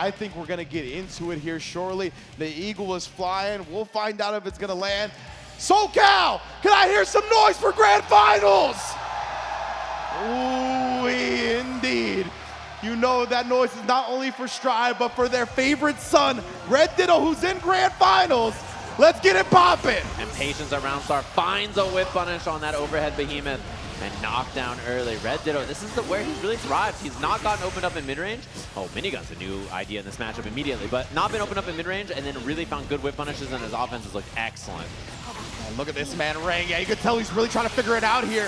I think we're gonna get into it here shortly. The Eagle is flying. We'll find out if it's gonna land. SoCal, can I hear some noise for Grand Finals? Ooh, indeed. You know that noise is not only for Stride, but for their favorite son, RedDitto, who's in Grand Finals. Let's get it poppin'. And Patience at Roundstar finds a whip punish on that overhead behemoth and knocked down early. RedDitto, this is where he's really thrived. He's not gotten opened up in mid-range. Oh, Minigun's a new idea in this matchup immediately, but not been opened up in mid-range and then really found good whip punishes, and his offense has looked excellent. And look at this man, Rang. Yeah, you can tell he's really trying to figure it out here,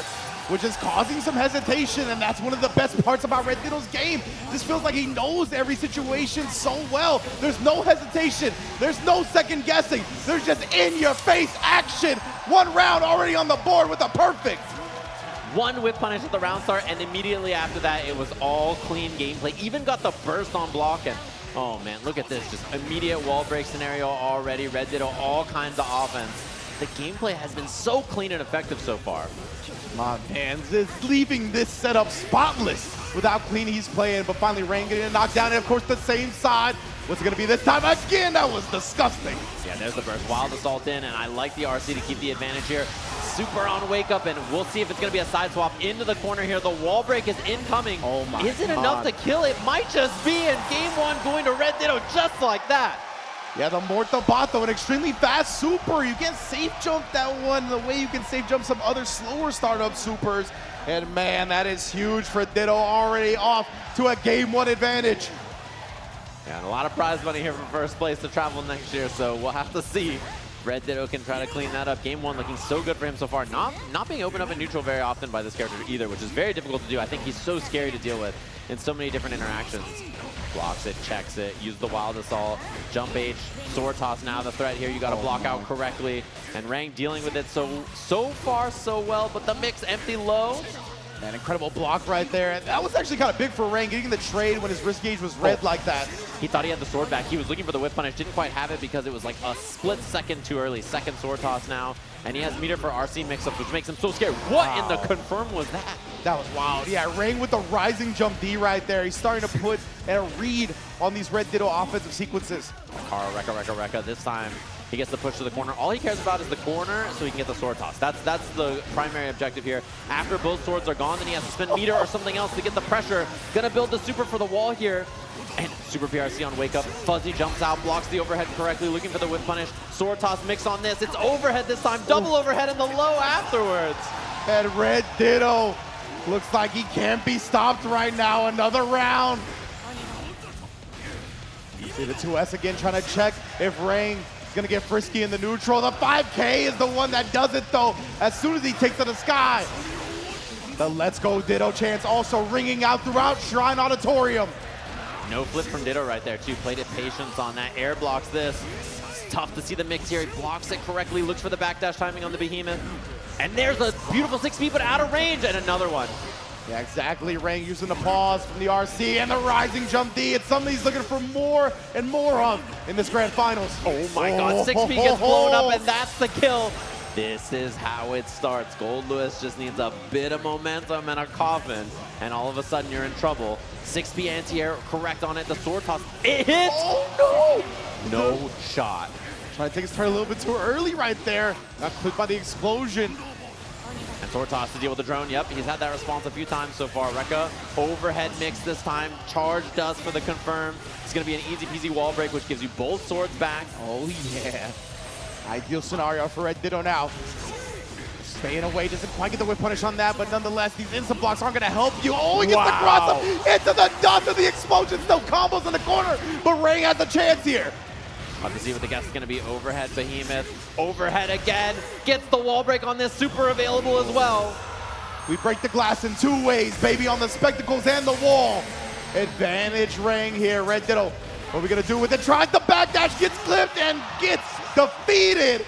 which is causing some hesitation, and that's one of the best parts about RedDitto's game. This feels like he knows every situation so well. There's no hesitation. There's no second guessing. There's just in-your-face action. One round already on the board with a perfect. One whip punish at the round start, and immediately after that, it was all clean gameplay. Even got the burst on block, and oh man, look at this. Just immediate wall break scenario already. RedDitto, all kinds of offense. The gameplay has been so clean and effective so far. My man is leaving this setup spotless with how clean he's playing, but finally Rang getting a knockdown, and of course the same side. What's it gonna be this time? Again, that was disgusting. Yeah, there's the burst. Wild Assault in, and I like the RC to keep the advantage here. Super on wake up, and we'll see if it's gonna be a side swap into the corner here. The wall break is incoming. Oh my Is it God. enough to kill? It might just be, and game one going to RedDitto just like that. Yeah, the Morto Bato, an extremely fast super. You can't safe jump that one the way you can safe jump some other slower startup supers. And man, that is huge for Ditto, already off to a game one advantage. Yeah, and a lot of prize money here for first place to travel next year, so we'll have to see. RedDitto can try to clean that up. Game one looking so good for him so far. Not being opened up in neutral very often by this character either, which is very difficult to do. I think he's so scary to deal with in so many different interactions. Blocks it, checks it, use the Wild Assault, jump H, sword toss now the threat here. You gotta block out correctly. And Rang dealing with it so far so well, but the mix empty low. An incredible block right there. And that was actually kind of big for Rang, getting the trade when his wrist gauge was red like that. He thought he had the sword back. He was looking for the whip punish, didn't quite have it because it was like a split second too early. Second sword toss now, and he has meter for RC mix-ups, which makes him so scared. What in the confirm was that? That was wild. Yeah, Rang with the rising jump D right there. He's starting to put a read on these RedDitto offensive sequences. Kara, Rekka. This time he gets the push to the corner. All he cares about is the corner so he can get the sword toss. That's the primary objective here. After both swords are gone, then he has to spend meter or something else to get the pressure. Gonna build the super for the wall here. And super PRC on wake up. Fuzzy jumps out, blocks the overhead correctly, looking for the whip punish. Sword toss mix on this. It's overhead this time. Double overhead in the low afterwards. And RedDitto looks like he can't be stopped right now. Another round. See the 2S again trying to check if Rang is gonna get frisky in the neutral. The 5K is the one that does it though, as soon as he takes to the sky. The Let's Go Ditto chants also ringing out throughout Shrine Auditorium. No flip from Ditto right there too. Played it Patience on that. Air blocks this. It's tough to see the mix here. He blocks it correctly, looks for the backdash timing on the behemoth. And there's a beautiful 6P, but out of range, and another one. Yeah, exactly. Rang using the pause from the RC and the rising jump D. It's something he's looking for more and more of in this grand finals. Oh my God, 6P gets blown up, and that's the kill. This is how it starts. Gold Lewis just needs a bit of momentum and a coffin, and all of a sudden you're in trouble. 6P anti-air, correct on it. The sword toss, it hits! Oh no! No shot. Trying to take his turn a little bit too early right there. Got clipped by the explosion. And sword toss to deal with the drone. Yep, he's had that response a few times so far. Rekka, overhead mix this time. Charge does for the confirm. It's going to be an easy peasy wall break, which gives you both swords back. Oh yeah. Ideal scenario for RedDitto now. Staying away, doesn't quite get the whip punish on that, but nonetheless, these instant blocks aren't going to help you. Oh, he gets the cross up into the dust of the explosion. Still combos in the corner, but Rang has a chance here. Have to see what the guess is going to be. Overhead behemoth. Overhead again. Gets the wall break on this. Super available as well. We break the glass in two ways, baby, on the spectacles and the wall. Advantage Rang here. RedDitto, what are we going to do with it? Tries the backdash, gets clipped, and gets defeated.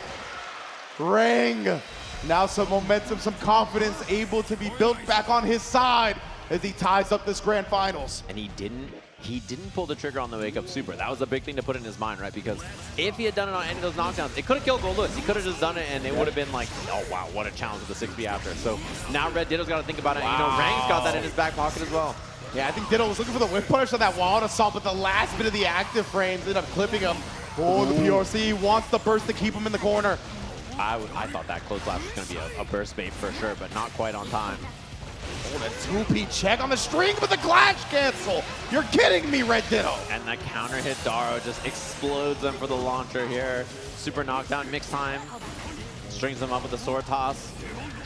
Rang, now some momentum, some confidence, able to be built back on his side as he ties up this grand finals. And he didn't pull the trigger on the wake up super. That was a big thing to put in his mind, right? Because if he had done it on any of those knockdowns, it could have killed Gold Lewis. He could have just done it, and it would have been like, oh wow, what a challenge with the 6B after. So now RedDitto's got to think about it. And, you know, Rang's got that in his back pocket as well. Yeah, I think Ditto was looking for the whip punish on that wall assault, but the last bit of the active frames ended up clipping him. Oh, the PRC wants the burst to keep him in the corner. I thought that close slash was going to be a burst bait for sure, but not quite on time. Oh, the 2P check on the string, but the clash cancel. You're kidding me, RedDitto. And the counter hit Daro just explodes him for the launcher here. Super knockdown, mix time. Strings him up with the sword toss.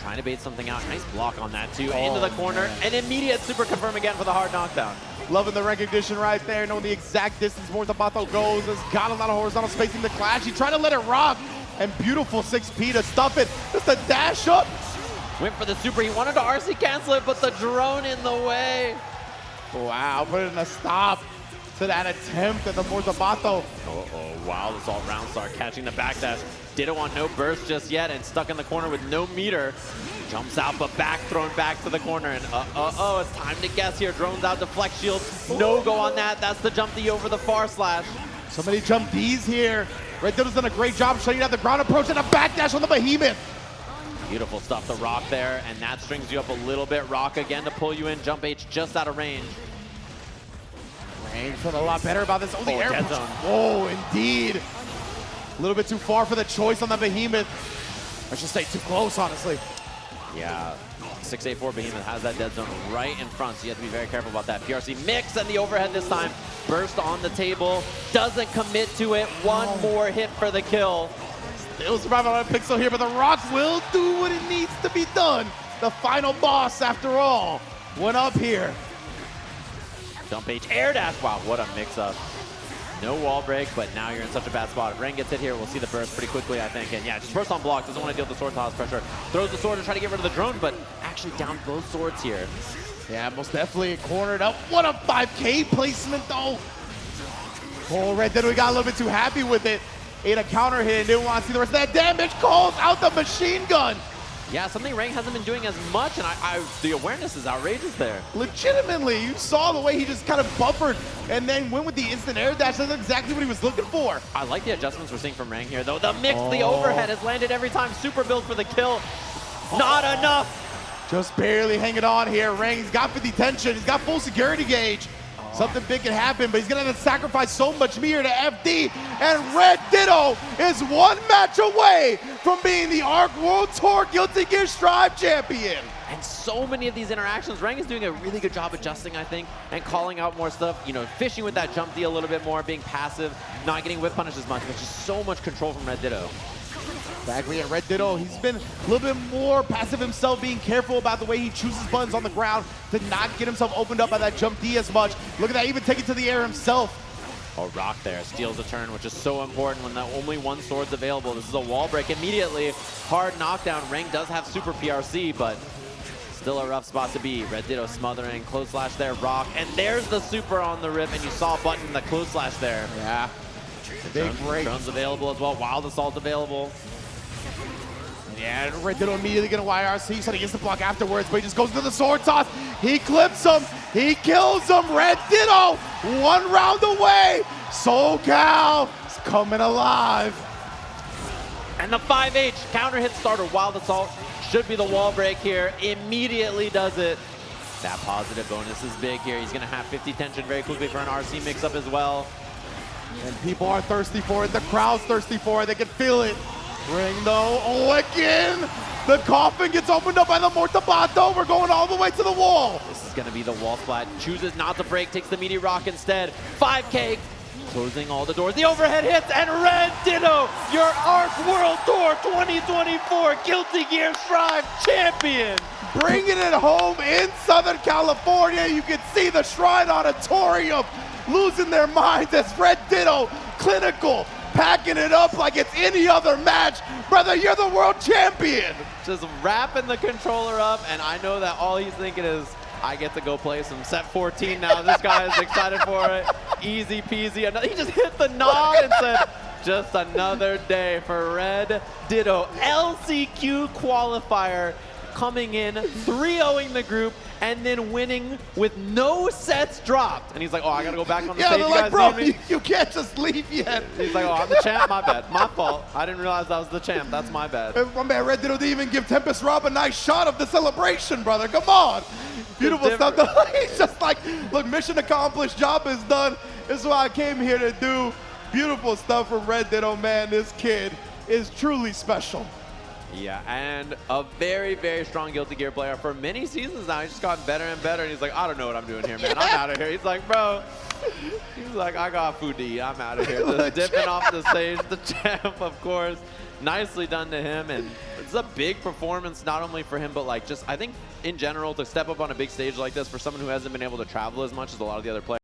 Trying to bait something out. Nice block on that too. Into the corner. An immediate super confirm again for the hard knockdown. Loving the recognition right there, knowing the exact distance Mortabato goes. Has got a lot of horizontal spacing to clash. He tried to let it rock. And beautiful 6P to stuff it. Just a dash up. Went for the super. He wanted to RC cancel it, but the drone in the way. Wow, putting a stop to that attempt at the Mortabato. Wow, this all round star catching the backdash. Ditto on no burst just yet and stuck in the corner with no meter. Jumps out, but back, thrown back to the corner. And it's time to guess here. Drones out, deflect shield. No go on that. That's the jump D over the far slash. So many jump Ds here. RedDitto's done a great job shutting out the ground approach and a backdash on the Behemoth. Beautiful stuff, the rock there, and that strings you up a little bit. Rock again to pull you in. Jump H just out of range. Rang feeling a lot better about this. Oh, the air dead push. zone. Oh, indeed. A little bit too far for the choice on the Behemoth. I should say too close, honestly. Yeah, 684 Behemoth has that dead zone right in front, so you have to be very careful about that. PRC mix and the overhead this time. Burst on the table, doesn't commit to it. One more hit for the kill. Still surviving on a pixel here, but the rock will do what it needs to be done. The final boss, after all, went up here. Jump H, air dash. Wow, what a mix-up. No wall break, but now you're in such a bad spot. If Rang gets hit here, we'll see the burst pretty quickly, I think. And yeah, just burst on block, doesn't want to deal with the sword toss pressure. Throws the sword to try to get rid of the drone, but actually down both swords here. Yeah, most definitely cornered up. What a 5K placement, though. Oh, RedDitto, we got a little bit too happy with it. Ate a counter hit and didn't want to see the rest of that damage. Calls out the machine gun. Yeah, something Rang hasn't been doing as much, and the awareness is outrageous there. Legitimately, you saw the way he just kind of buffered and then went with the instant air dash. That's exactly what he was looking for. I like the adjustments we're seeing from Rang here, though. The mix, the overhead has landed every time. Super build for the kill. Not enough. Just barely hanging on here. Rang's got 50 tension. He's got full security gauge. Something big can happen, but he's going to have to sacrifice so much meter to FD. And RedDitto is one match away from being the ARC World Tour Guilty Gear Strive champion. And so many of these interactions, Rang is doing a really good job adjusting, I think, and calling out more stuff. You know, fishing with that jump D a little bit more, being passive, not getting whip punish as much, but just so much control from RedDitto. Exactly, and RedDitto, he's been a little bit more passive himself, being careful about the way he chooses buttons on the ground to not get himself opened up by that jump D as much. Look at that, even take it to the air himself. Oh, rock there, steals a turn, which is so important when the only one sword's available. This is a wall break immediately. Hard knockdown. Rang does have super PRC, but still a rough spot to be. RedDitto smothering, close slash there, rock, and there's the super on the rip, and you saw button the close slash there. Yeah, big break. Drone's available as well, wild assault available. Yeah, RedDitto immediately gonna YRC, so he gets the block afterwards, but he just goes to the sword toss. He clips him, he kills him. RedDitto, one round away. SoCal is coming alive. And the 5H counter hit starter, wild assault, should be the wall break here. Immediately does it. That positive bonus is big here. He's gonna have 50 tension very quickly for an RC mix-up as well. And people are thirsty for it, the crowd's thirsty for it, they can feel it. Rang though, oh again! The coffin gets opened up by the Mortabato. We're going all the way to the wall. This is gonna be the wall splat. Chooses not to break, takes the meaty rock instead. 5K, closing all the doors. The overhead hits, and RedDitto, your ARC World Tour 2024 Guilty Gear Strive champion. Bringing it home in Southern California. You can see the Shrine Auditorium losing their minds as RedDitto, clinical, packing it up like it's any other match. Brother, you're the world champion. Just wrapping the controller up, and I know that all he's thinking is, I get to go play some set 14 now. This guy is excited for it. Easy peasy. He just hit the nod and said, just another day for RedDitto. LCQ qualifier coming in, 3-0ing the group, and then winning with no sets dropped. And he's like, oh, I gotta go back on the stage. Yeah, they're like, bro, you can't just leave yet. He's like, oh, I'm the champ, my bad, my fault. I didn't realize I was the champ, that's my bad. My man, RedDitto didn't even give Tempest Rob a nice shot of the celebration, brother, come on. Beautiful stuff. He's just like, look, mission accomplished, job is done. This is what I came here to do. Beautiful stuff from RedDitto, man. This kid is truly special. Yeah, and a very, very strong Guilty Gear player for many seasons now. He's just gotten better and better, and he's like, I don't know what I'm doing here, man. I'm out of here. He's like, bro, he's like, I got food to eat. I'm out of here. Just dipping off the stage. The champ, of course. Nicely done to him, and it's a big performance, not only for him, but like just, I think, in general, to step up on a big stage like this for someone who hasn't been able to travel as much as a lot of the other players.